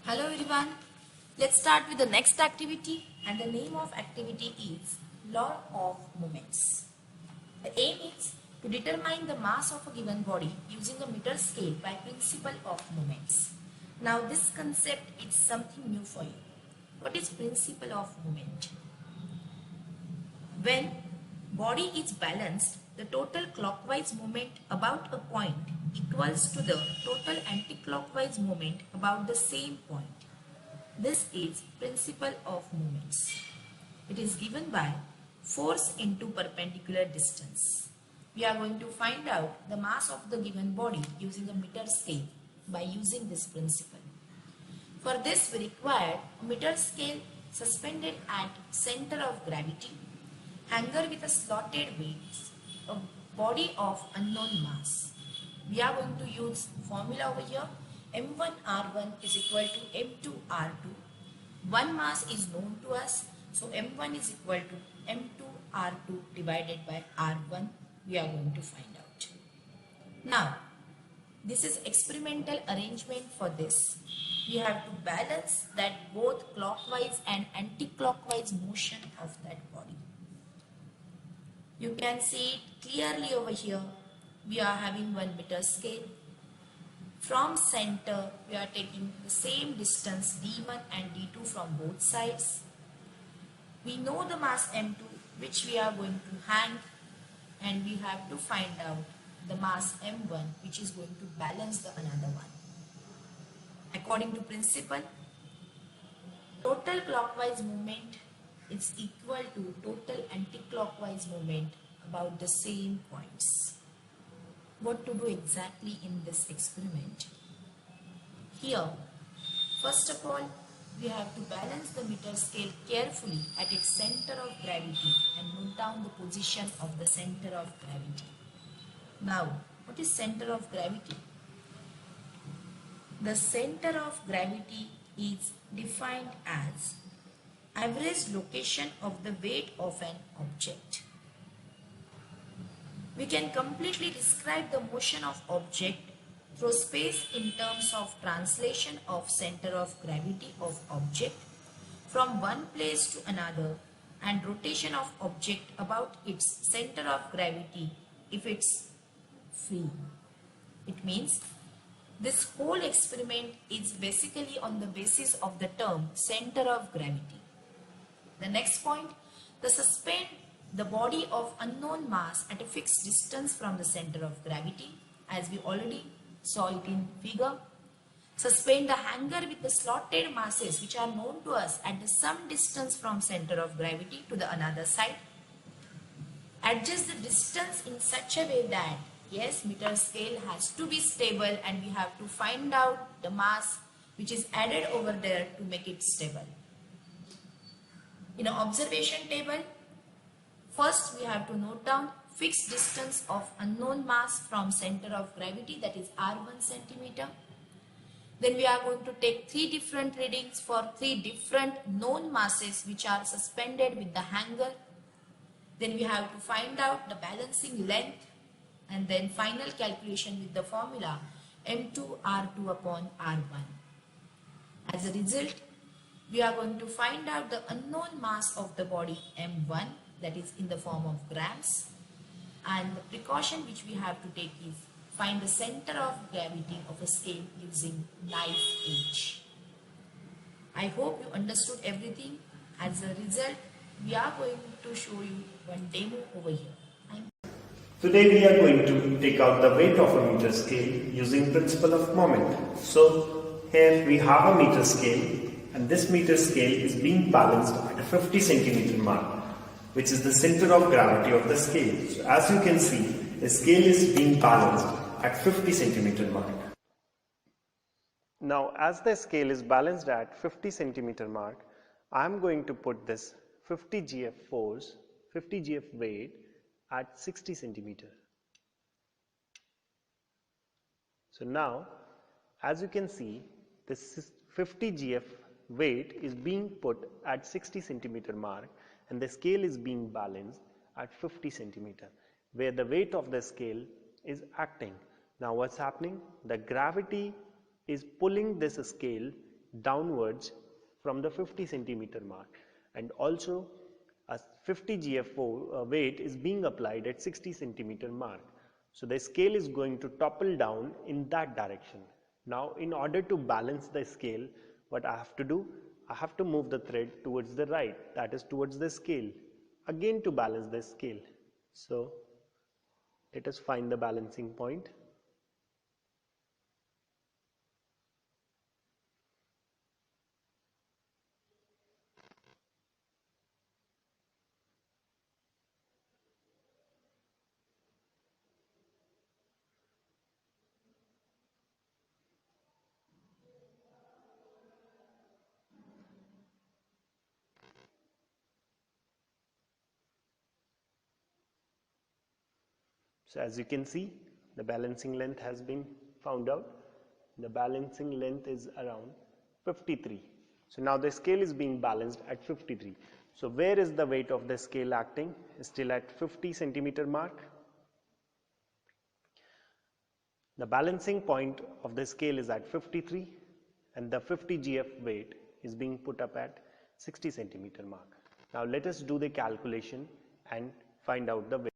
Hello everyone. Let's start with the next activity, and the name of activity is Law of Moments. The aim is to determine the mass of a given body using a meter scale by principle of moments. Now this concept is something new for you. What is principle of moment? When body is balanced, the total clockwise moment about a point equals to the total anti-clockwise moment about the same point. This is principle of moments. It is given by force into perpendicular distance. We are going to find out the mass of the given body using a meter scale by using this principle. For this we require a meter scale suspended at center of gravity, hanger with a slotted weight, a body of unknown mass. We are going to use formula over here. M1R1 is equal to M2R2. One mass is known to us, so M1 is equal to M2R2 divided by R1. We are going to find out. Now, this is experimental arrangement for this. We have to balance that both clockwise and anti-clockwise motion of that body. You can see it clearly over here. We are having 1 meter scale. From center, we are taking the same distance D1 and D2 from both sides. We know the mass M2, which we are going to hang, and we have to find out the mass M1, which is going to balance the another one. According to principle, total clockwise moment is equal to total anti-clockwise moment about the same points. What to do exactly in this experiment? Here, first of all, we have to balance the meter scale carefully at its center of gravity and note down the position of the center of gravity. Now, what is center of gravity? The center of gravity is defined as average location of the weight of an object. We can completely describe the motion of object through space in terms of translation of center of gravity of object from one place to another and rotation of object about its center of gravity if it's free. It means this whole experiment is basically on the basis of the term center of gravity. The next point, suspend the body of unknown mass at a fixed distance from the center of gravity, as we already saw it in figure. Suspend the hanger with the slotted masses which are known to us at some distance from center of gravity to the another side. Adjust the distance in such a way that, yes, meter scale has to be stable and we have to find out the mass which is added over there to make it stable. In an observation table, first we have to note down fixed distance of unknown mass from center of gravity, that is R1 centimeter. Then we are going to take 3 different readings for 3 different known masses which are suspended with the hanger. Then we have to find out the balancing length and then final calculation with the formula M2R2 upon R1. As a result, we are going to find out the unknown mass of the body M1, that is in the form of grams, and the precaution which we have to take is find the center of gravity of a scale using knife edge. I hope you understood everything. As a result, we are going to show you one demo over here. Thank you. Today we are going to take out the weight of a meter scale using principle of moment. So here we have a meter scale, and this meter scale is being balanced at a 50 centimeter mark, which is the center of gravity of the scale. So as you can see, the scale is being balanced at 50 centimeter mark. Now, as the scale is balanced at 50 centimeter mark, I am going to put this 50 GF force, 50 GF weight at 60 centimeter. So now, as you can see, this 50 GF weight is being put at 60 centimeter mark, and the scale is being balanced at 50 centimeter, where the weight of the scale is acting. Now what's happening? The gravity is pulling this scale downwards from the 50 centimeter mark, and also a 50 GF weight is being applied at 60 centimeter mark. So the scale is going to topple down in that direction. Now in order to balance the scale, what I have to do, I have to move the thread towards the right, that is towards the scale, again to balance the scale. So let us find the balancing point. So as you can see, the balancing length has been found out. The balancing length is around 53. So now the scale is being balanced at 53. So where is the weight of the scale acting? Still at 50 centimeter mark. The balancing point of the scale is at 53 and the 50 GF weight is being put up at 60 centimeter mark. Now let us do the calculation and find out the weight.